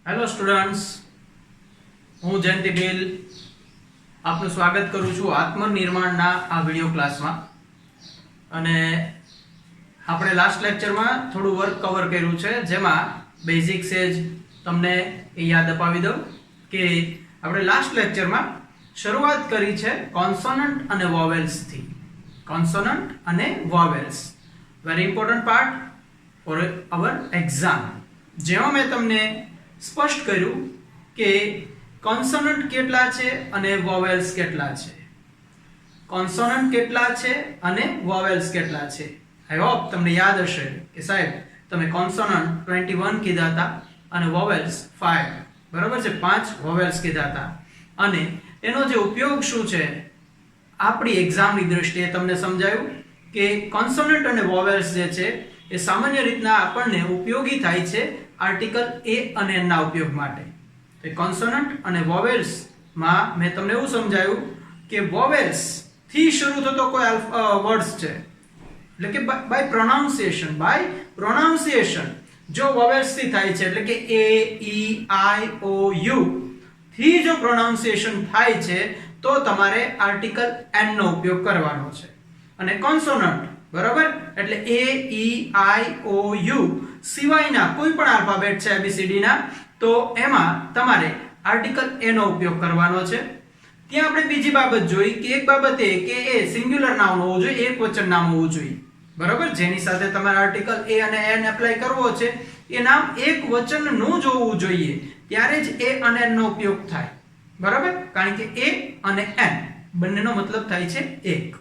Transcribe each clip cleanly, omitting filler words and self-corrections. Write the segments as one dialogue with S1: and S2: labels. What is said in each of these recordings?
S1: Hello students, હું જયંતિ બેલ આપનું સ્વાગત કરું છું આત્મનિર્માણના આ વિડિયો ક્લાસમાં. અને આપણે લાસ્ટ લેક્ચરમાં થોડું વર્ક કવર કર્યું છે, જેમાં બેઝિક્સ જ તમને યાદ અપાવી દઉં કે આપણે લાસ્ટ લેક્ચરમાં શરૂઆત કરી છે કોન્સોનન્ટ અને વોવેલ્સથી. કોન્સોનન્ટ અને vowels very important part four અવર એક્ઝામ. જેમાં મેં તમને સ્પષ્ટ કર્યું કે કોન્સોનન્ટ કેટલા છે અને વોવેલ્સ કેટલા છે. કોન્સોનન્ટ કેટલા છે અને વોવેલ્સ કેટલા છે. આઈ હોપ તમને યાદ હશે કે સાહેબ તમે કોન્સોનન્ટ 21 કીધા હતા અને વોવેલ્સ 5, બરાબર છે, 5 વોવેલ્સ કીધા હતા. અને એનો જે ઉપયોગ શું છે આપણી એક્ઝામની દ્રષ્ટિએ તમને સમજાયું કે કોન્સોનન્ટ અને વોવેલ્સ જે છે એ સામાન્ય રીતના આપણને ઉપયોગી થાય છે આર્ટિકલ એ અને એન ના ઉપયોગ માટે. તો કોન્સોનન્ટ અને વોવેલ્સ માં મેં તમને એવું સમજાવ્યું કે વોવેલ્સ થી શરૂ થતો કોઈ વર્ડ્સ છે, એટલે કે બાય પ્રોનાઉન્સિએશન જો વોવેલ્સ થી થાય છે, એટલે કે એ ઈ આઈ ઓ યુ થી જો પ્રોનાઉન્સિએશન થાય છે તો તમારે આર્ટિકલ એન નો ઉપયોગ કરવાનો છે. અને કોન્સોનન્ટ, બરાબર, એટલે એ ઈ આઈ ઓ યુ સિવાયના કોઈ પણ આલ્ફાબેટ છે ABCD ના, તો એમાં તમારે આર્ટિકલ એ નો ઉપયોગ કરવાનો છે. ત્યાં આપણે બીજી બાબત જોઈ કે એક બાબત એ કે એ સિંગ્યુલર નાઉન હોવું જોઈએ, એક વચન નામ હોવું જોઈએ, બરાબર. જેની સાથે તમારે આર્ટિકલ એ અને એન એપ્લાય કરવો છે એ નામ એક વચનનું જ હોવું જોઈએ, ત્યારે જ એ અને એન નો ઉપયોગ થાય, બરાબર. કારણ કે એ અને એન બંનેનો મતલબ થાય છે એક.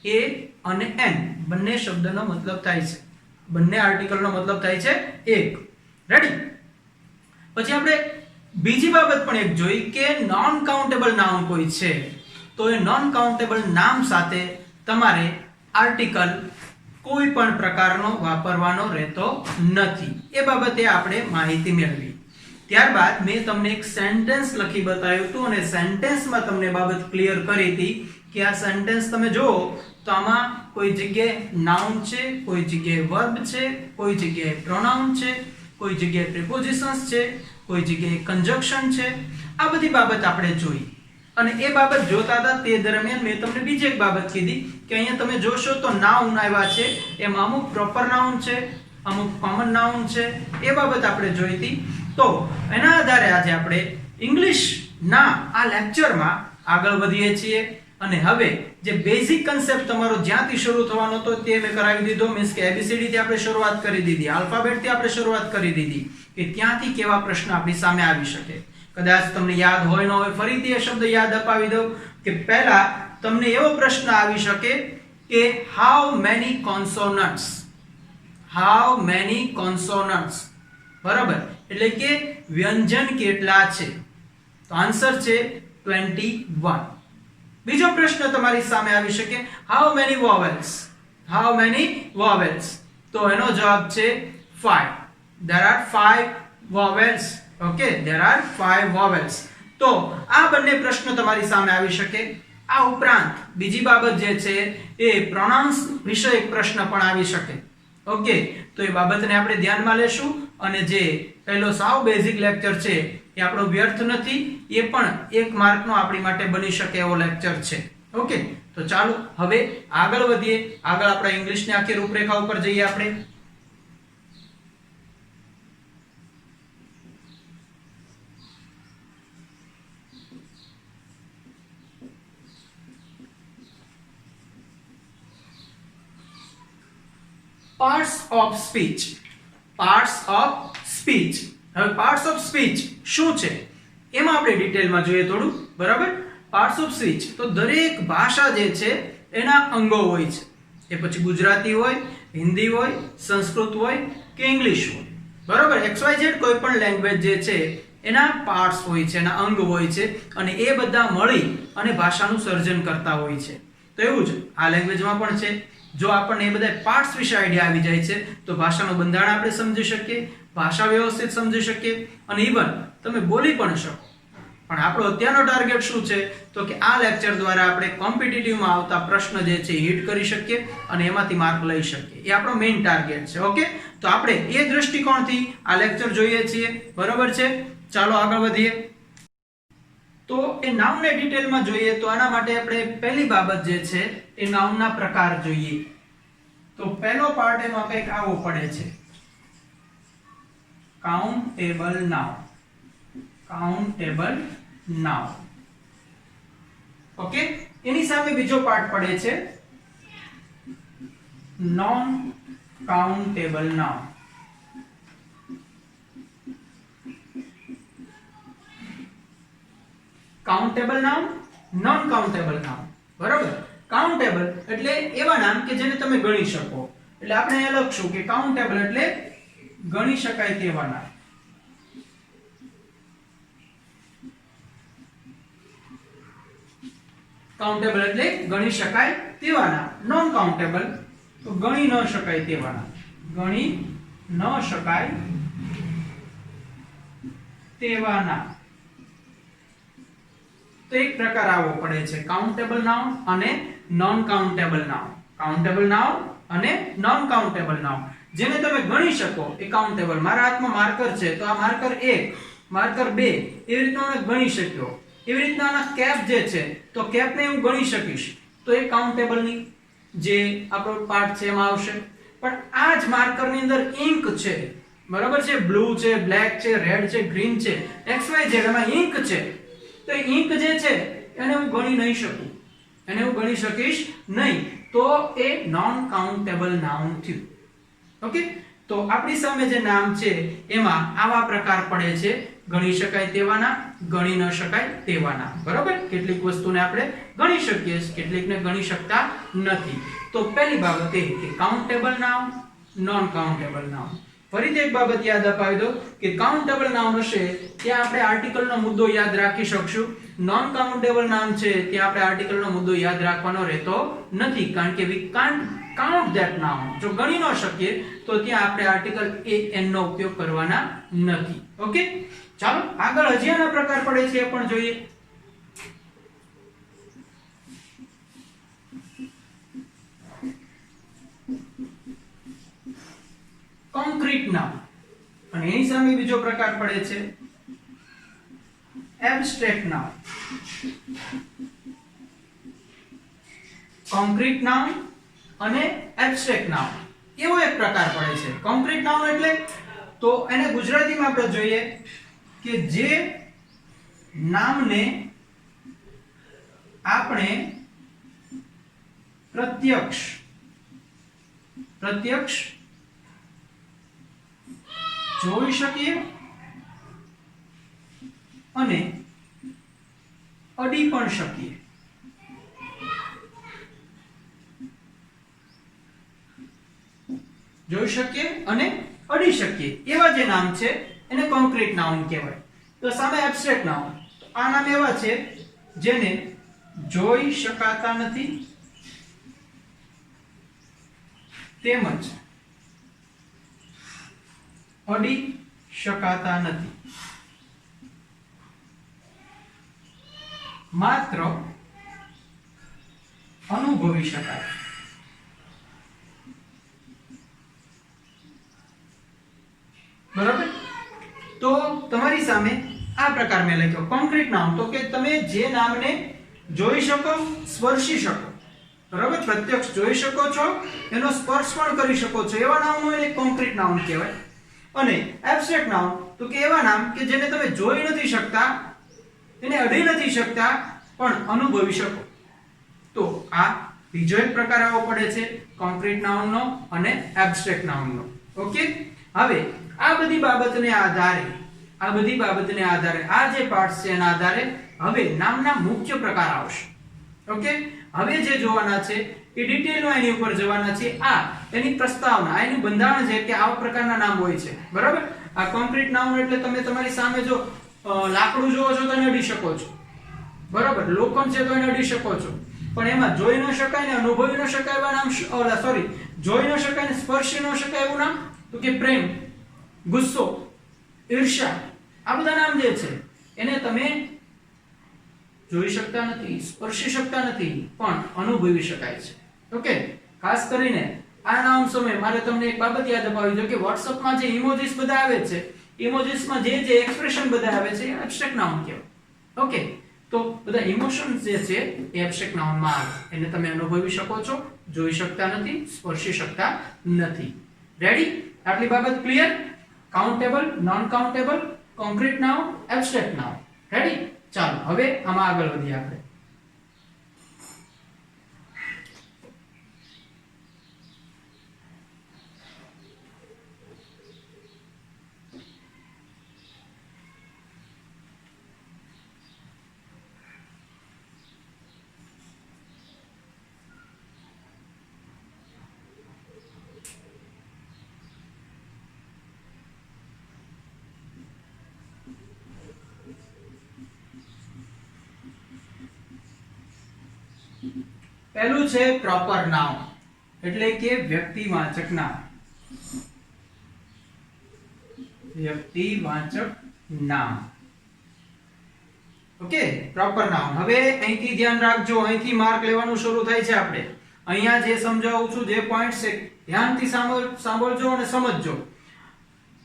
S1: એ અને એન બંને શબ્દનો મતલબ થાય છે, બંને આર્ટિકલનો મતલબ થાય છે એક. રેડી. પછી આપણે બીજી બાબત પણ એક જોઈ કે નોન કાઉન્ટેબલ નાઉન કોઈ છે તો એ નોન કાઉન્ટેબલ નામ સાથે તમારે આર્ટિકલ કોઈ પણ પ્રકારનો વાપરવાનો રહેતો નથી. એ બાબતે આપણે માહિતી મેળવી. ત્યારબાદ મેં તમને એક સેન્ટેન્સ લખી બતાવ્યું હતું અને સેન્ટેન્સમાં તમને બાબત ક્લિયર કરી હતી કે આ સેન્ટેન્સ તમે જુઓ તો આમાં કોઈ જગ્યાએ નાઉન છે, કોઈ જગ્યાએ વર્બ છે, કોઈ જગ્યાએ પ્રોનાઉન છે, કોઈ જગ્યાએ પ્રિપોઝિશન્સ છે, કોઈ જગ્યાએ કંજક્શન છે. આ બધી બાબત આપણે જોઈ. અને એ બાબત જોતા હતા તે દરમિયાન મેં તમને બીજી એક બાબત કીધી કે અહીંયા તમે જોશો તો નાઉન આવ્યા છે, એમાં અમુક પ્રોપર નાઉન છે, અમુક કોમન નાઉન છે. એ બાબત આપણે જોઈ હતી. તો એના આધારે આજે આપણે ઇંગ્લિશના આ લેક્ચરમાં આગળ વધીએ છીએ. અને હવે જે બેઝિક કન્સેપ્ટ તમારો જ્યાંથી શરૂ થવાનો હતો તે મેં કરાવી દીધો. મીન્સ કે ABCD થી આપણે શરૂઆત કરી દીધી, આલ્ફાબેટ થી આપણે શરૂઆત કરી દીધી કે ત્યાંથી કેવા પ્રશ્ન આપણી સામે આવી શકે. કદાચ તમને યાદ હોય ન હોય, ફરીથી એ શબ્દ યાદ અપાવી દઉં કે પહેલા તમને એવો પ્રશ્ન આવી શકે કે હાઉ મેની કોન્સોનન્ટ્સ, હાઉ મેની કોન્સોનન્ટ્સ, બરાબર, એટલે કે વ્યંજન કેટલા છે. તો આન્સર છે 21. બીજો પ્રશ્ન તમારી સામે આવી શકે how many vowels, how many vowels, તો એનો જવાબ છે 5. there are 5 vowels. okay, there are 5 vowels. તો આ બંને પ્રશ્નો તમારી સામે આવી શકે. આ ઉપરાંત બીજી બાબત જે છે એ પ્રોનાઉન્સ વિશે એક પ્રશ્ન પણ આવી શકે. ઓકે, તો એ બાબતને આપણે ધ્યાનમાં લેશું. અને જે પહેલો સાવ બેઝિક લેક્ચર છે એ આપણો વ્યર્થ નથી, એ પણ 1 માર્કનો આપણી માટે બની શકે એવો લેક્ચર છે. ઓકે, તો ચાલો હવે આગળ વધીએ. આગળ આપણે ઇંગ્લિશની આખી રૂપરેખા ઉપર જઈએ. આપણે parts of speech. Parts of speech. હવે પાર્ટ્સ ઓફ સ્પીચ શું છે એમાં આપણે ડિટેલમાં જોઈએ થોડું, બરાબર. પાર્ટ્સ ઓફ સ્પીચ તો દરેક ભાષા જે છે એના અંગો હોય છે. એ પછી ગુજરાતી હોય, હિન્દી હોય, સંસ્કૃત હોય કે ઇંગ્લિશ હોય, બરાબર. XYZ કોઈ પણ લેંગ્વેજ જે છે એના પાર્ટ્સ હોય છે, એના અંગ હોય છે અને એ બધા મળી અને ભાષાનું સર્જન કરતા હોય છે. તો એવું જ આ લેંગ્વેજમાં પણ છે. જો આપણને એ બધા પાર્ટ્સ વિશે આઈડિયા આવી જાય છે તો ભાષાનું બંધારણ આપણે સમજી શકીએ, ભાષા વ્યવસ્થિત સમજી શકીએ અને ઇવન તમે બોલી પણ શકો. પણ આપણો અત્યારનો ટાર્ગેટ શું છે તો કે આ લેક્ચર દ્વારા આપણે કોમ્પિટિટિવમાં આવતા પ્રશ્ન જે છે હિટ કરી શકીએ અને એમાંથી માર્ક લઈ શકીએ. એ આપણો મેઇન ટાર્ગેટ છે. ઓકે, તો આપણે એ દૃષ્ટિકોણથી આ લેક્ચર જોઈએ છીએ, બરોબર છે. ચાલો આગળ વધીએ. તો એ નાઉનને ડિટેલમાં જોઈએ તો આના માટે આપણે પહેલી બાબત જે છે એ નાઉનના પ્રકાર જોઈએ. તો પહેલો પાર્ટ એનો કંઈક આવો પડે છે, countable noun. Countable noun. Okay, એની સામે બીજો પાર્ટ પડે છે non countable noun. Countable noun, non countable noun. બરાબર. કાઉન્ટેબલ એટલે એવા નામ કે જેને તમે ગણી શકો. એટલે આપણે અહીંયા લખશું કે કાઉન્ટેબલ એટલે ગણી શકાય તેવા નામ. કાઉન્ટેબલ એટલે ગણી શકાય તેવા નામ. નોન કાઉન્ટેબલ તો ગણી ન શકાય તેવા નામ. ગણી ન શકાય તેવા નામ. તો એક પ્રકાર આવો પડે છે કાઉન્ટેબલ નાઉન અને non countable noun. Countable noun અને નોન કાઉન્ટેબલ નાઉન જેને તમે ગણી શકો એ કાઉન્ટેબલ. મારા હાથમાં માર્કર છે તો આ માર્કર 1, માર્કર 2 એવી રીતના હું ગણી શક્યો. એવી રીતના આના કેપ જે છે તો કેપને હું ગણી શકીશ તો એ કાઉન્ટેબલની જે આપણો પાર્ટ છે એમાં આવશે. પણ આ જ માર્કરની અંદર ઇન્ક છે, બરાબર છે, બ્લુ છે, બ્લેક છે, રેડ છે, ગ્રીન છે, XY છે, એમાં ઇન્ક છે. તો ઇન્ક જે છે એને હું ગણી નહીં શકું, એને હું ગણી શકીશ નહીં. તો એ નોન કાઉન્ટેબલ નાઉન થયું. ઓકે, તો આપણી સામે જે નામ છે એમાં આવા પ્રકાર પડે છે, ગણી શકાય તેવા નામ, ગણી ન શકાય તેવા નામ. બરાબર. કેટલીક વસ્તુને આપણે ગણી શકીએ, કેટલીકને ગણી શકતા નથી. તો પહેલી બાબત એ કે countable noun, non countable noun. ફરીથી એક બાબત યાદ અપાવી દો કે કાઉન્ટેબલ નાઉન હશે ત્યાં આપણે આર્ટિકલનો મુદ્દો યાદ રાખી શકશું. નોન કાઉન્ટેબલ નામ છે ત્યાં આપણે આર્ટિકલનો મુદ્દો યાદ રાખવાનો રહેતો નથી, કારણ કે we can't count that noun. જો ગણી ન શકીએ તો ત્યાં આપણે આર્ટિકલ an નો ઉપયોગ કરવાના નથી. ઓકે, ચાલો આગળ હજી આના પ્રકાર પડે છે એ પણ જોઈએ. કોન્ક્રીટ નાઉન અને એની સામે બીજો પ્રકાર પડે છે એબ્સ્ટ્રેક્ટ નાઉન. કોન્ક્રીટ નાઉન અને એબ્સ્ટ્રેક્ટ નાઉન એવો એક પ્રકાર પડે છે. કોન્ક્રીટ નાઉન એટલે તો એને ગુજરાતીમાં આપણે જોઈએ કે જે નામને આપણે પ્રત્યક્ષ જોઈ શકીએ અને અડી પણ શકીએ. જોઈ શકીએ અને અડી શકીએ એવા જે નામ છે એને કોન્ક્રીટ નાઉન કહેવાય. તો સામે એબ્સ્ટ્રેક્ટ નાઉન, તો આ નામ એવા છે જેને જોઈ શકાતા નથી તેમજ અડી શકાતા નથી, માત્ર અનુભવી શકાય. બરાબર. તો તમારી સામે આ પ્રકાર મેં લખ્યો કોન્ક્રીટ નાઉન, તો કે તમે જે નામને જોઈ શકો, સ્પર્શી શકો, બરાબર, પ્રત્યક્ષ જોઈ શકો છો, એનો સ્પર્શ પણ કરી શકો છો, એવા નામનો એને કોન્ક્રીટ નાઉન કહેવાય. અને એબ્સ્ટ્રેક્ટ નાઉન તો કે એવા નામ કે જેને તમે જોઈ નથી શકતા, એને અડી નથી શકતા, પણ અનુભવી શકો. તો આ બીજો એક પ્રકાર આવો પડે છે કોન્ક્રીટ નાઉનનો અને એબ્સ્ટ્રેક્ટ નાઉનનો. ઓકે, હવે આ બધી બાબતને આધારે આ જે પાર્ટ્સ છે એના આધારે હવે નામના મુખ્ય પ્રકાર આવશે. ઓકે, હવે જે જોવાના છે એ ડિટેલમાં એની ઉપર જવાના છે. આ એની પ્રસ્તાવના, એનું બંધારણ છે કે આવા પ્રકારના નામ હોય છે. બરાબર. આ કોન્ક્રીટ નાઉન એટલે તમે તમારી સામે જો લાકડું જોવો છો તો એને અડી શકો છો, બરાબર, લોખંડ છે તો એને અડી શકો છો, પણ એમાં જોઈ ન શકાય ને અનુભવી ન શકાય એવા નામ, જોઈ ન શકાય ને સ્પર્શી ન શકાય એવું નામ તો કે પ્રેમ, ગુસ્સો, ઈર્ષ્યા, આ બધા નામ જે છે એને તમે જોઈ શકતા નથી, સ્પર્શી શકતા નથી, પણ અનુભવી શકાય છે. ઓકે, ખાસ કરીને આ નામ સમયે મારે તમને એક બાબત યાદ અપાવી દો કે WhatsApp માં જે ઇમોજીસ બધા આવે છે ઇમોજીસમાં જે એક્સપ્રેશન બધા આવે છે એ એબ્સ્ટ્રેક્ટ નાઉન કહેવાય. ઓકે, તો બધા ઇમોશન્સ જે છે એ એબ્સ્ટ્રેક્ટ નાઉનમાં આવે. એને તમે અનુભવી શકો છો, જોઈ શકતા નથી, સ્પર્શી શકતા નથી. રેડી? આટલી બાબત clear? Countable, non countable, concrete noun, abstract noun. Ready? ચાલો હવે આમાં આગળ વધીએ આપણે. પહેલું છે પ્રોપર નાઉન એટલે કે વ્યક્તિવાચક નામ. વ્યક્તિવાચક નામ. Okay, proper noun. હવે અહીંથી ધ્યાન રાખજો, અહીંથી માર્ક લેવાનું શરૂ થાય છે આપણે. અહીંયા જે સમજાવું છું, જે પોઈન્ટ છે ધ્યાનથી સાંભળજો અને સમજજો.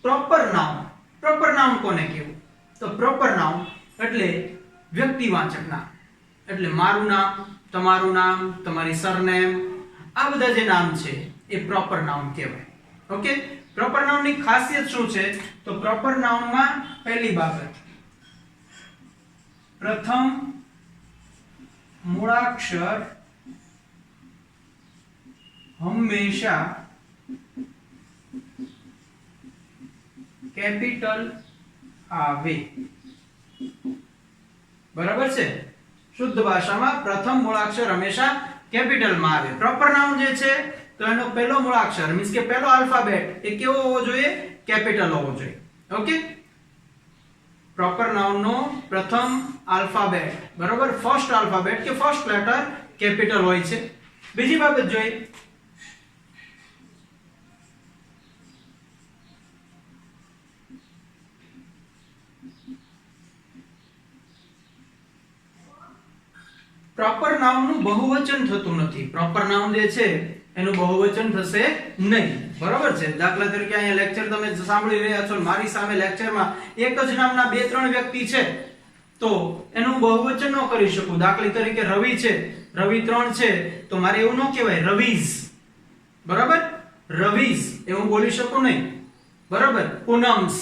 S1: Proper noun. પ્રોપર નાઉન કોને કહેવું? તો પ્રોપર નાઉન એટલે વ્યક્તિવાચક નામ. એટલે મારું નામ, તમારું નામ, તમારી સરનેમ, આ બધા જે નામ છે એ પ્રોપર નાઉન કહેવાય. ઓકે, પ્રોપર નાઉન ની ખાસિયત શું છે? તો પ્રોપર નાઉન માં પહેલી બાબત, પ્રથમ મૂળાક્ષર હંમેશા કેપિટલ આવે. બરાબર છે? શુદ્ધ ભાષામાં પ્રથમ મૂળાક્ષર હંમેશા કેપિટલમાં આવે. પ્રોપર નાઉન જે છે તો એનો પહેલો મૂળાક્ષર મીન્સ કે પહેલો આલ્ફાબેટ એ કેવો હોવો જોઈએ? કેપિટલ હોવો જોઈએ. ઓકે, પ્રોપર નાઉન નો પ્રથમ આલ્ફાબેટ, બરોબર, ફર્સ્ટ આલ્ફાબેટ કે ફર્સ્ટ લેટર કેપિટલ હોય છે. બીજી બાબત જોઈએ, પ્રોપર નાઉન નું બહુવચન થતું નથી. પ્રોપર નાઉન જે છે એનું બહુવચન થશે નહીં. બરોબર છે? દાખલા તરીકે અહીંયા લેક્ચર તમે સાંભળી રહ્યા છો, મારી સામે લેક્ચરમાં એક જ નામના 2-3 વ્યક્તિ છે તો એનું બહુવચન ન કરી શકું. દાખલા તરીકે રવિ છે, રવિ 3 છે તો મારે એવું ન કહેવાય રવિઝ. બરાબર? રવિઝ એવું બોલી શકું નહીં. બરાબર? પૂનમ્સ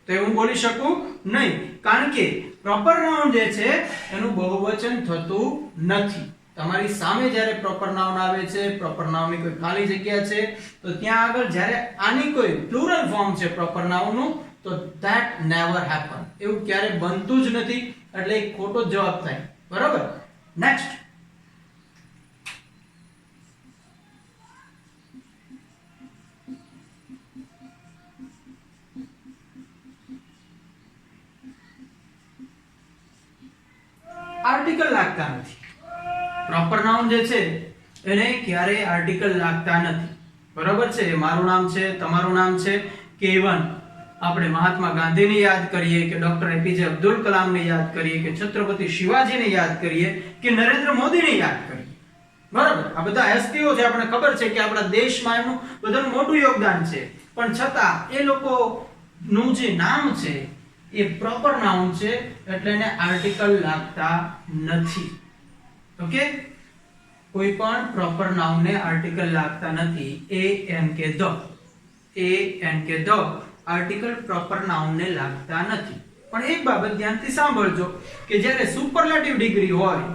S1: તો એવું બોલી શકું નહીં, કારણ કે પ્રોપર નાઉન જે છે એનું બહુવચન થતું નથી. તમારી સામે જ્યારે પ્રોપર નાઉન આવે છે, પ્રોપર નાઉનની કોઈ ખાલી જગ્યા છે તો ત્યાં આગળ જ્યારે આની કોઈ પ્લુરલ ફોર્મ છે પ્રોપર નાઉન નું, તો that never happen. એવું ક્યારે બનતું જ નથી, એટલે એક ખોટો જવાબ થાય. બરાબર? નેક્સ્ટ, આર્ટિકલ લાગતા નથી. પ્રોપર નાઉન જે છે એને ક્યારે આર્ટિકલ લાગતા નથી. બરોબર છે? મારું નામ છે, તમારું નામ છે, કેવન આપણે મહાત્મા ગાંધીને યાદ કરીએ કે ડોક્ટર એપીજે અબ્દુલ કલામને યાદ કરીએ કે છત્રપતિ શિવાજીને યાદ કરીએ કે નરેન્દ્ર મોદીને યાદ કરીએ. બરાબર? આ બધા હસ્તીઓ છે, આપણને ખબર છે કે આપણા દેશમાં એમનું બધાનું મોટું યોગદાન છે, પણ છતાં એ લોકોનું જે નામ છે એ પ્રોપર નાઉન છે એટલે એને આર્ટિકલ લાગતા નથી. ઓકે, કોઈ પણ પ્રોપર નાઉન ને આર્ટિકલ લાગતા નથી. એ એન કે ધ આર્ટિકલ પ્રોપર નાઉન ને લાગતા નથી. પણ એક બાબત ધ્યાનથી સાંભળજો કે જ્યારે સુપરલેટિવ ડિગ્રી હોય,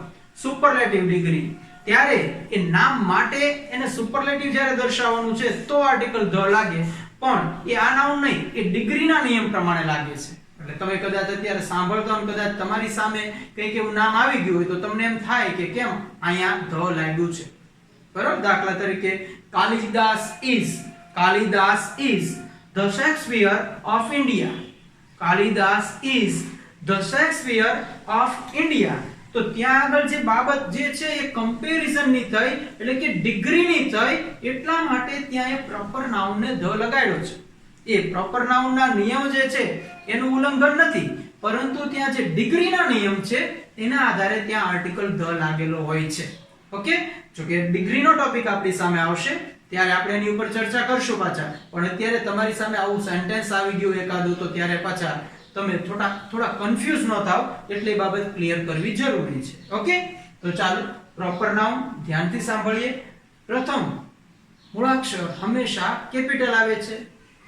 S1: સુપરલેટિવ ડિગ્રી, ત્યારે એ નામ માટે એને સુપરલેટિવ જ્યારે દર્શાવવાનું છે તો આર્ટિકલ ધ લાગે, પણ એ આ નાઉન નહીં, એ ડિગ્રીના નિયમ પ્રમાણે લાગે છે. એટલે તમે કદાચ અત્યારે સાંભળતો અને કદાચ તમારી સામે કંઈક એવું નામ આવી ગયું હોય તો તમને એમ થાય કે કેમ અહીંયા ધ લાગ્યું છે. બરાબર? દાખલા તરીકે Kalidas is the Shakespeare of India. Kalidas is the Shakespeare of India. તો ત્યાં આગળ જે બાબત જે છે એ કમ્પેરિઝન ની થઈ, એટલે કે ડિગ્રી ની થઈ, એટલા માટે ત્યાં એ પ્રોપર નાઉન ને ધ લગાડ્યો છે. એ પ્રોપર નાઉન ના નિયમ જે છે એનું ઉલ્લંઘન નથી, પરંતુ ત્યાં જે ડિગ્રીના નિયમ છે એના આધારે ત્યાં આર્ટિકલ ધ લાગેલો હોય છે. ઓકે, જો કે ડિગ્રીનો ટોપિક આપણી સામે આવશે ત્યારે આપણે એની ઉપર ચર્ચા કરશું પાછા, પણ અત્યારે તમારી સામે આવું સેન્ટેન્સ આવી ગયું એકાદું તો ત્યારે પાછા તમે થોડા કન્ફ્યુઝ ન થાવ, એટલે એ બાબત ક્લિયર કરવી જરૂરી છે. ઓકે, તો ચાલો પ્રોપર નાઉન ધ્યાનથી સાંભળીએ. પ્રથમ મૂળાક્ષર હંમેશા કેપિટલ આવે છે,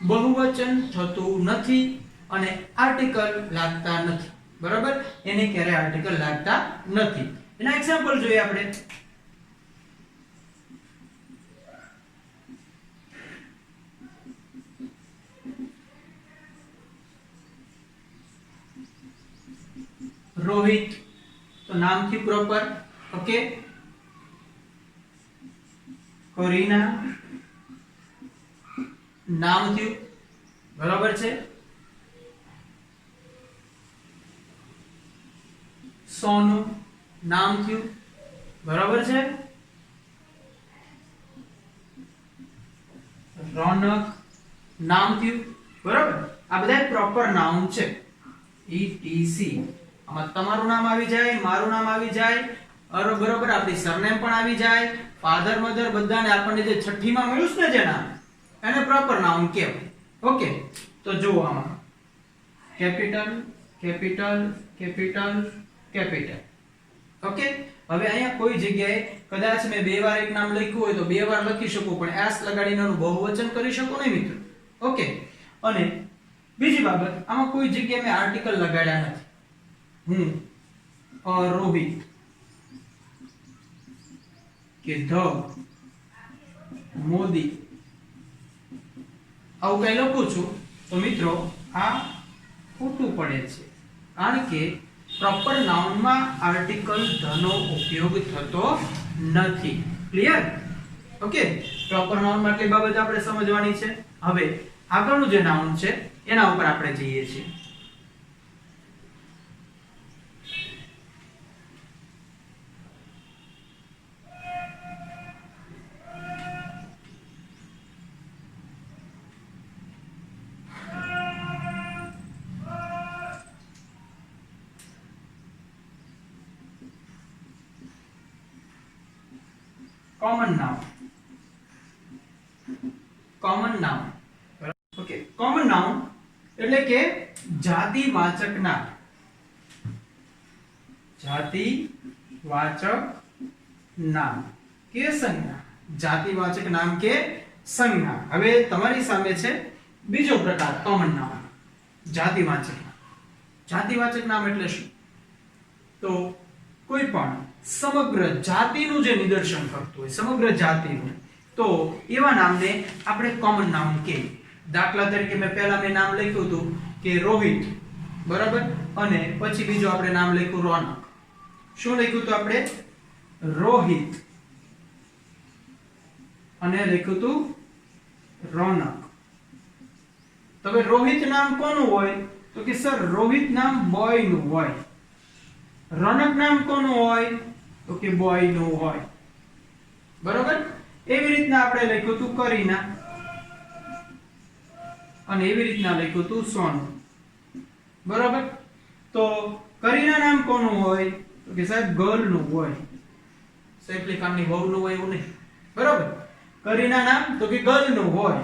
S1: બહુવચન થતું નથી અને આર્ટિકલ લાગતા નથી. બરાબર, એને ક્યારે આર્ટિકલ લાગતા નથી. એના એક્ઝામ્પલ જોઈએ આપણે. રોહિત તો નામથી પ્રોપર. ઓકે, કરીના નામથી બરાબર છે. સોનું નામ થયું બરાબર છે. રોનક નામ થયું બરાબર. આ બધા પ્રોપર નાઉન છે. ETC આમાં તમારું નામ આવી જાય, મારું નામ આવી જાય, બરોબર, આપણી સરનેમ પણ આવી જાય, ફાધર મધર બધાને આપણને જે છઠ્ઠી માં મળ્યું છે ને જે નામ, એને પ્રોપર નાઉન કહેવાય. ઓકે, તો જુઓ આમાં capital capital capital capital. Okay, હવે અહીંયા કોઈ જગ્યાએ કદાચ મેં બે વાર એક નામ લખ્યું હોય તો બે વાર લખી શકું, પણ એસ લગાડીને એનું બહુવચન કરી શકું નહીં મિત્રો. ઓકે, અને બીજી બાબત, આમાં કોઈ જગ્યાએ મેં આર્ટિકલ લગાડ્યા નથી. હું રોહિત કે ધ મોદી આવું કઈ લખું છું તો મિત્રો આ ખોટું પડે છે, કારણ કે પ્રોપર નાઉન માં આર્ટિકલ ધ નો ઉપયોગ થતો નથી. ક્લિયર? ઓકે, પ્રોપર નાઉન માં એટલી બાબત આપણે સમજવાની છે. હવે આગળનું જે નાઉન છે એના ઉપર આપણે જઈએ છીએ. Common noun. Common noun. Okay, common noun એટલે કે જાતિવાચક નામ. જાતિવાચક નામ કે સંજ્ઞા. જાતિવાચક નામ કે સંજ્ઞા. હવે તમારી સામે છે બીજો પ્રકાર કોમન નાઉન, જાતિવાચક નામ. જાતિવાચક નામ એટલે શું? તો કોઈ પણ સમગ્ર જાતિનું જે નિદર્શન કરતું હોય, સમગ્ર જાતિનું, તો એવા નામને આપણે કોમન નાઉન કહીએ. દાખલા તરીકે મેં નામ લખ્યું હતું કે રોહિત, બરાબર, અને પછી બીજું આપણે નામ લખ્યું રોનક. શું લખ્યું હતું આપણે? રોહિત, અને લખ્યું હતું રોનક. તો હવે રોહિત નામ કોનું હોય? તો કે સર રોહિત નામ બોય નું હોય. રોનક નામ કોનું હોય? તો કે બોય નું હોય. બરોબર? એવી રીતના આપણે લખ્યું હતું કરીના, અને એવી રીતના લખ્યું હતું સોનું. બરોબર? તો કરીના નામ કોનું હોય? તો કે સાહેબ ગર્લ નું હોય. સેફલી કામની વહુ નું હોય એવું નહીં. બરોબર? કરીના નામ તો કે ગર્લ નું હોય.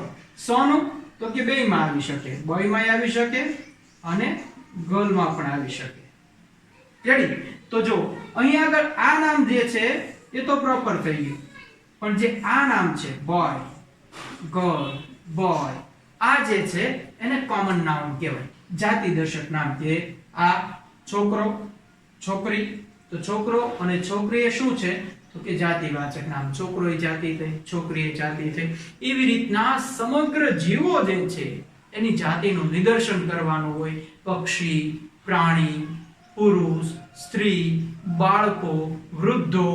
S1: સોનું તો કે બેય માં આવી શકે, બોય માં આવી શકે અને ગર્લ માં પણ આવી શકે. રેડી? તો જો અહીં આગળ આ નામ જે છે એ તો પ્રોપર થઈ ગયું, પણ જે આ નામ છે બોય, ગર્લ, બોય, આ જે છે એને કોમન નાઉન કહેવાય, જાતિ દર્શક નામ. કે આ છોકરો, છોકરી, તો છોકરો અને છોકરી એ શું છે? તો કે જાતિવાચક નામ. છોકરો એ જાતિ થઈ, છોકરી એ જાતિ થઈ. એવી રીતના સમગ્ર જીવો જે છે એની જાતિનું નિદર્શન કરવાનું હોય. પક્ષી, પ્રાણી, પુરુષ, સ્ત્રી, બાળકો, વૃદ્ધો,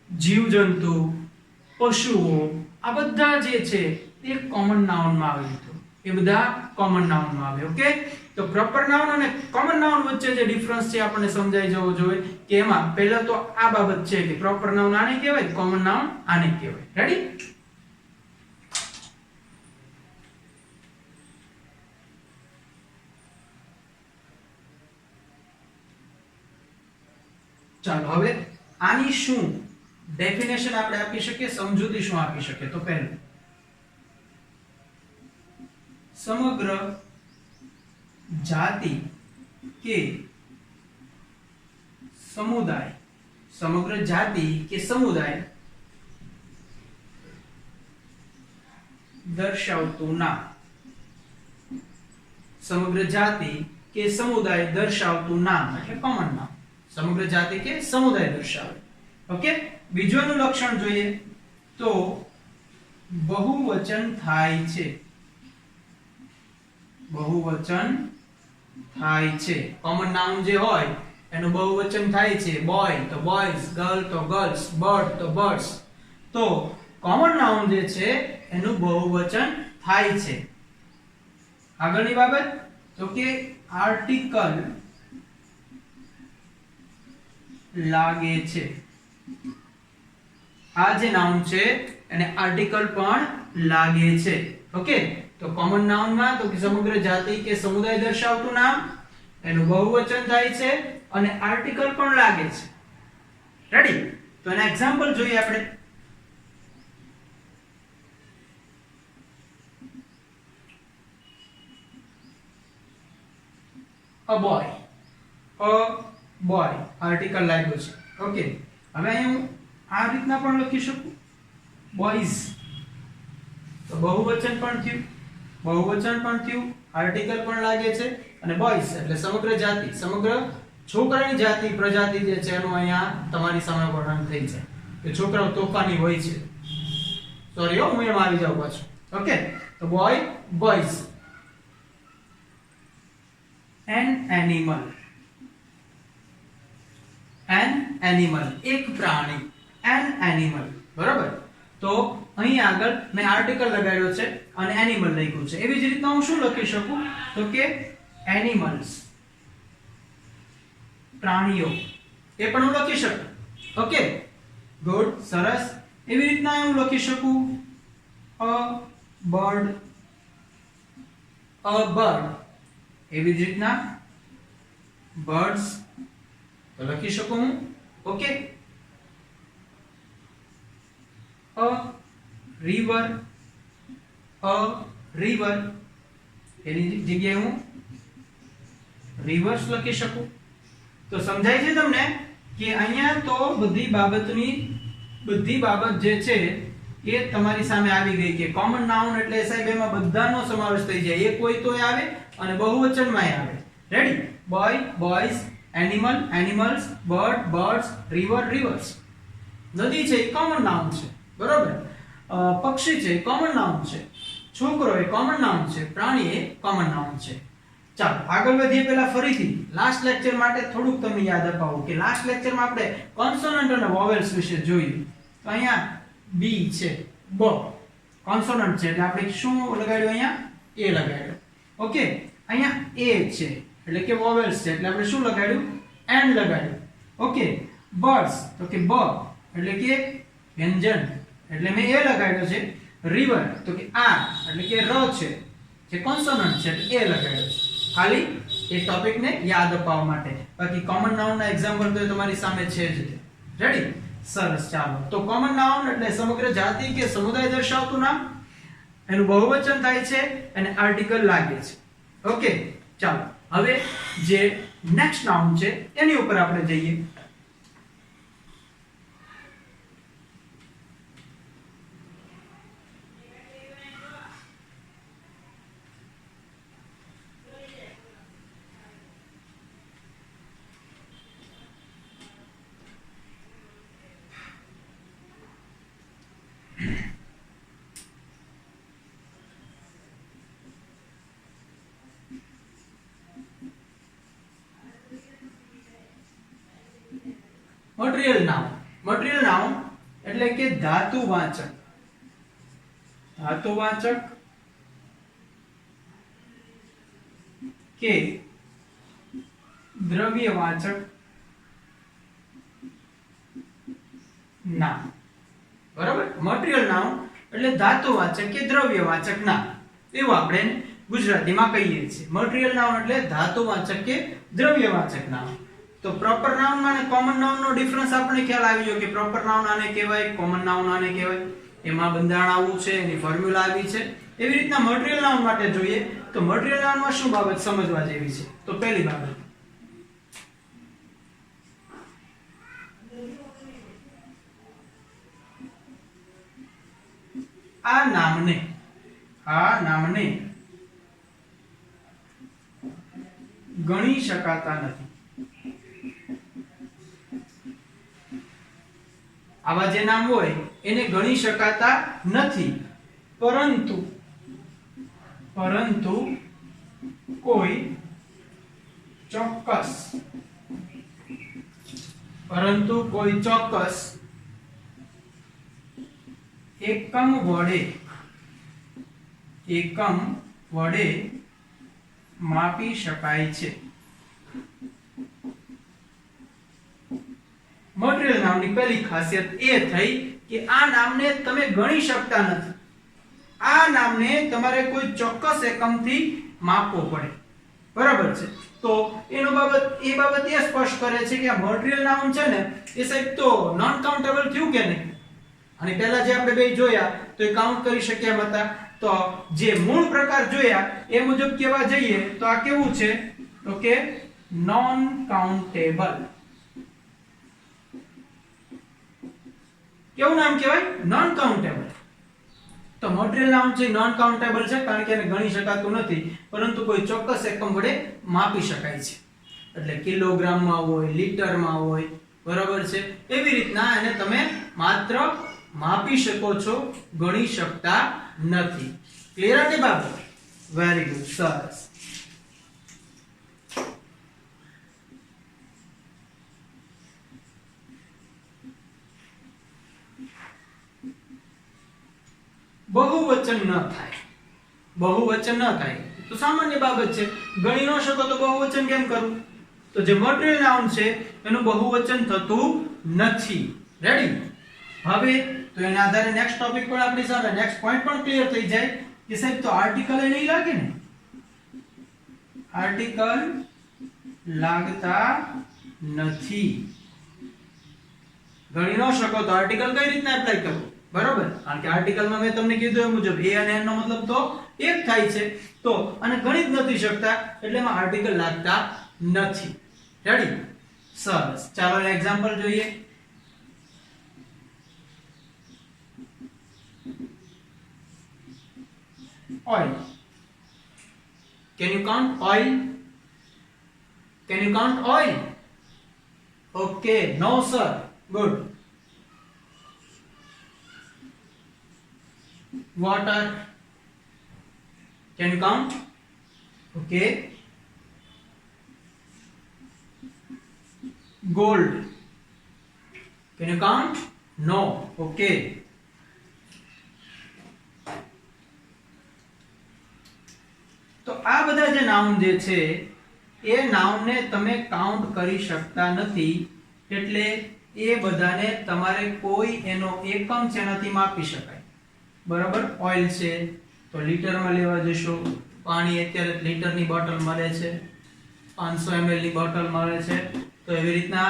S1: જીવજંતુ, પશુઓ, આ બધા જે છે એ કોમન નાઉન માં આવે. એ બધા કોમન નાઉન માં આવે. ઓકે, તો પ્રોપર નાઉન અને કોમન નાઉન વચ્ચે જે ડિફરન્સ છે આપણને સમજાઈ જવો જોઈએ કે એમાં પહેલા તો આ બાબત છે કે પ્રોપર નાઉન આને કહેવાય, કોમન નાઉન આને કહેવાય. રેડી? ચાલો હવે આની શું ડેફિનેશન આપણે આપી શકીએ, સમજૂતી શું આપી શકીએ? તો પહેલું, સમગ્ર જાતિ કે સમુદાય, સમગ્ર જાતિ કે સમુદાય દર્શાવતું નામ, સમગ્ર જાતિ કે સમુદાય દર્શાવતું નામ એટલે કોમન નામ, સમગ્ર જાતિ કે સમુદાય દર્શાવે. ઓકે, બીજું લક્ષણ જોઈએ તો બહુવચન થાય છે, બહુવચન થાય છે. કોમન નાઉન જે હોય એનું બહુવચન થાય છે. બોય તો બોયઝ, ગર્લ તો ગર્લ્સ, બર્ડ તો બર્ડ્સ. તો કોમન નાઉન જે છે એનું બહુવચન થાય છે. આગળની બાબત તો કે આર્ટિકલ લાગે છે. આ જે નાઉન છે એને આર્ટિકલ પણ લાગે છે. ઓકે, તો કોમન નાઉન માં તો કે સમગ્ર જાતિ કે સમુદાય દર્શાવતું નામ, એનું બહુવચન થાય છે અને આર્ટિકલ પણ લાગે છે. રેડી? તો એના એક્ઝામ્પલ જોઈએ આપણે. a boy, આર્ટિકલ લાગ્યો છે. ઓકે, હવે અહીં હું આ રીતના પણ લખી શકું, બોયઝ, તો બહુવચન પણ થયું, આર્ટિકલ પણ લાગે છે અને બોયઝ એટલે સમગ્ર જાતિ, સમગ્ર છોકરાની જાતિ, પ્રજાતિ જે છે એનું અહીંયા તમારી સામે વર્ણન થઈ જાય કે છોકરાઓ તોફાની હોય છે. સોરી હું એમાં આવી જાઉં પાછું. ઓકે, તો બોય, બોયઝ. an animal, એક પ્રાણી, an animal. બરાબર? તો અહીં આગળ મેં આર્ટિકલ લગાડ્યો છે અને એનિમલ લખ્યું છે. એવી જ રીતના હું શું લખી શકું તો કે એનિમલ્સ, પ્રાણીઓ, એ પણ હું લખી શકું. ઓકે, ગુડ, સરસ. એવી રીતના હું લખી શકું a bird, એવી જ રીતના birds તો લખી શકું હું. ઓકે, a river, એની જગ્યાએ હું rivers લખી શકું. તો સમજાય છે તમને કે અહીંયા તો બધી બાબત જે છે એ તમારી સામે આવી ગઈ કે કોમન નાઉન એટલે SI2 માં બધાનો સમાવેશ થઈ જાય. એક હોય તોય આવે અને બહુવચનમાંય આવે. Ready? Boy, boys, animal, animals, bird, birds, river, reverse. નદી છે એ કોમન નાઉન છે. બરોબર? પક્ષી છે એ કોમન નાઉન છે. છોકરો એ કોમન નાઉન છે. પ્રાણી એ કોમન નાઉન છે. ચાલો આગળ વધીએ પહેલા ફરીથી લાસ્ટ લેક્ચર માટે થોડુંક તમને યાદ અપાવું કે લાસ્ટ લેક્ચરમાં આપણે કોન્સોનન્ટ અને વોવેલ્સ વિશે જોયું. તો અહીંયા બી છે, બ કોન્સોનન્ટ છે એટલે આપણે શું લગાડ્યું? અહીંયા એ લગાડ્યું. ઓકે, અહીંયા એ છે એટલે કે વોવેલ્સ છે એટલે આપણે શું લગાડ્યું? એન લગાડ્યું. ઓકે, બર્ડ્સ તો કે બ એટલે કે વ્યંજન એટલે મેં એ લગાડ્યો છે. રિવર તો કે આ એટલે કે ર છે, જે કોન્સોનન્ટ છે એટલે એ લગાડ્યો છે. ખાલી એ ટોપિકને યાદ અપાવવા માટે. બાકી કોમન નાઉન ના એક્ઝામ્પલ તો તમારી સામે છે જ. રેડી? સરસ. ચાલો, તો કોમન નાઉન એટલે સમગ્ર જાતિ કે સમુદાય દર્શાવતું નામ, એનું બહુવચન થાય છે અને આર્ટિકલ લાગે છે. ઓકે, ચાલો હવે જે નેક્સ્ટ નાઉન છે એની ઉપર આપણે જઈએ. મટીરીયલ નાઉન એટલે કે ધાતુવાચક. કે દ્રવ્યવાચક નામ. બરાબર? મટીરીયલ નાઉન એટલે ધાતુવાચક કે દ્રવ્યવાચક નામ, એવું આપણે ગુજરાતીમાં કહીએ છીએ. મટીરીયલ નાઉન એટલે ધાતુવાચક કે દ્રવ્યવાચક નામ. તો પ્રોપર નાઉન અને કોમન નાઉન નો ડિફરન્સ આપણે ખ્યાલ આવી ગયો કે પ્રોપર નાઉન આને કહેવાય, કોમન નાઉન આને કહેવાય. એમાં બંધારણ આવું છે, એની ફોર્મ્યુલા આવી છે. એવી રીતના મટીરીયલ નાઉન માટે જોઈએ તો મટીરીયલ નાઉનમાં શું બાબત સમજવા જેવી છે? તો પહેલી બાબત, આ નામને ગણી શકાતા નથી. આવા જે નામ હોય એને ગણી શકાતા નથી, પરંતુ કોઈ ચોક્કસ એકમ વડે માપી શકાય છે. મટીરીયલ નામની પહેલી ખાસિયત એ થઈ કે આ નામને તમે ગણી શકતા નથી. આ નામને તમારે કોઈ ચોક્કસ એકમથી માપવો પડે. બરાબર છે? તો એ બાબત એ સ્પષ્ટ કરે છે કે આ મટીરીયલ નાઉન છે ને એ સાહેબ તો નોન કાઉન્ટેબલ થયું કે નહીં. અને પહેલા જે આપણે બે જોયા તો એ કાઉન્ટ કરી શક્યા એમ હતા. તો જે મૂળ પ્રકાર જોયા એ મુજબ કેવા જઈએ તો આ કેવું છે? તો કે નોન કાઉન્ટેબલ. કેવું નામ કહેવાય? Non countable. તો મટીરીયલ નાઉન છે નોન કાઉન્ટેબલ છે કારણ કે એને ગણી શકાતું નથી, પરંતુ કોઈ ચોક્કસ એકમ વડે માપી શકાય છે. એટલે કિલોગ્રામમાં હોય, લીટરમાં હોય. બરાબર છે? એવી રીતના એને તમે માત્ર માપી શકો છો, ગણી શકતા નથી. ક્લિયર આટલી બાબત? વેરી ગુડ, સરસ. બહુવચન ન થાય તો સામાન્ય બાબત છે. ગણી ન શકો તો બહુવચન કેમ કરવું? તો જે મટીરીયલ નાઉન છે એનું બહુવચન થતું નથી. રેડી? હવે તો એના આધારે નેક્સ્ટ ટોપિક પણ આપણી સામે, નેક્સ્ટ પોઈન્ટ પણ ક્લિયર થઈ જાય કે સાહેબ તો આર્ટિકલ એ નહીં લાગે ને. આર્ટિકલ લાગતા નથી. ગણી ન શકો તો આર્ટિકલ કઈ રીતના એપ્લાય કરવું? બરાબર? કારણ કે આર્ટિકલમાં મેં તમને કીધું એ મુજબ એ અને એન નો મતલબ તો એક થાય છે. તો અને ગણી જ નથી શકતા એટલે એમાં આર્ટિકલ લાગતા નથી. રેડી? સરસ. ચાલો એક્ઝામ્પલ જોઈએ. oil. Can you count oil? Can you count oil? Okay, no sir. Good. Water. Can you count? Okay. Gold. Can you count? No. Okay. તો આ બધા જે નાઉન જે છે એ નાઉનને તમે કાઉન્ટ કરી શકતા નથી, એટલે એ બધાને તમારે કોઈ એનો એકમ છે એનાથી માપી શકાય. બરાબર? ઓઇલ છે તો લીટરમાં લેવા જશો. પાણી અત્યારે લીટરની બોટલ મળે છે, 500 ml ની બોટલ મળે છે. તો એવી રીતના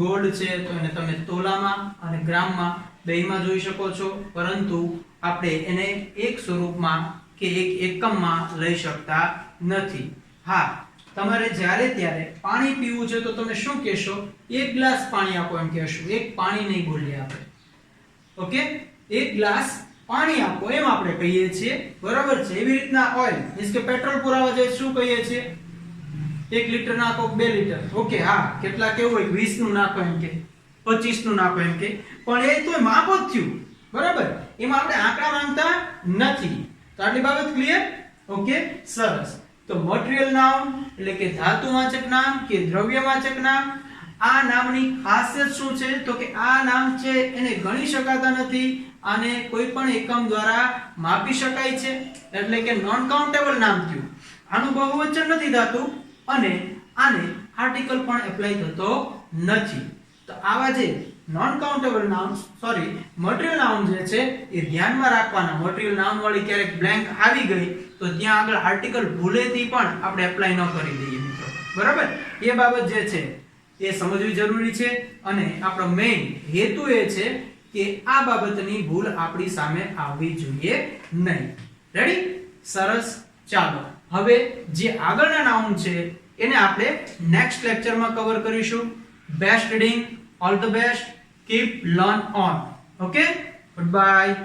S1: ગોલ્ડ છે તો એને તમે તોલામાં અને ગ્રામમાં બેયમાં જોઈ શકો છો, પરંતુ આપણે એને એક સ્વરૂપમાં કે એક એકમમાં લઈ શકતા નથી. હા, તમારે જ્યારે ત્યારે પાણી પીવું છે તો તમે શું કહેશો? 1 ગ્લાસ પાણી આપો એમ કહેશો. એક પાણી નહીં બોલીએ આપણે. ઓકે? 1 ગ્લાસ પાણી આપો એમ આપણે કહીએ છીએ. બરાબર છે? એવી રીતના ઓઇલ મીન્સ કે પેટ્રોલ પુરાવા જાય શું કહીએ છીએ? 1 લિટર નાખો, 2 લિટર. ઓકે, હા, કેટલા કેવું હોય 20 નું નાખો એમ કે, 25 નું નાખો એમ કે, પણ એ તો માપ જ થયું. બરાબર? એમાં આપણે આંકડા માંગતા નથી. તો આટલી બાબત ક્લિયર? ઓકે, સરસ. તો મટીરીયલ નાઉન એટલે કે ધાતુવાચક નામ કે દ્રવ્યવાચક નામ, આ નામની ખાસિયત શું છે? તો કે આ નામ છે એને ગણી શકાતા નથી, આને કોઈ પણ એકમ દ્વારા માપી શકાય છે, એટલે કે નોન કાઉન્ટેબલ નામ થયું. આનું બહુવચન નથી થતું અને આને આર્ટિકલ પણ એપ્લાય થતો નથી. તો આવા જે non countable noun material noun જે છે એ ધ્યાનમાં રાખવાના. મટીરીયલ નાઉન વાળી ક્યારેક બ્લેન્ક આવી ગઈ તો ત્યાં આગળ આર્ટિકલ ભૂલેથી પણ આપણે એપ્લાય ન કરી દઈએ મિત્રો. બરાબર? એ બાબત જે છે એ સમજવી જરૂરી છે અને આપણો મેઇન હેતુ એ છે કે આ બાબતની ભૂલ આપણી સામે આવવી જોઈએ નહીં. રેડી? સરસ. ચાલો હવે જે આગળના નાઉન છે એને આપણે નેક્સ્ટ લેક્ચરમાં કવર કરીશું. Best reading, all the best, keep learn on. Okay, good bye.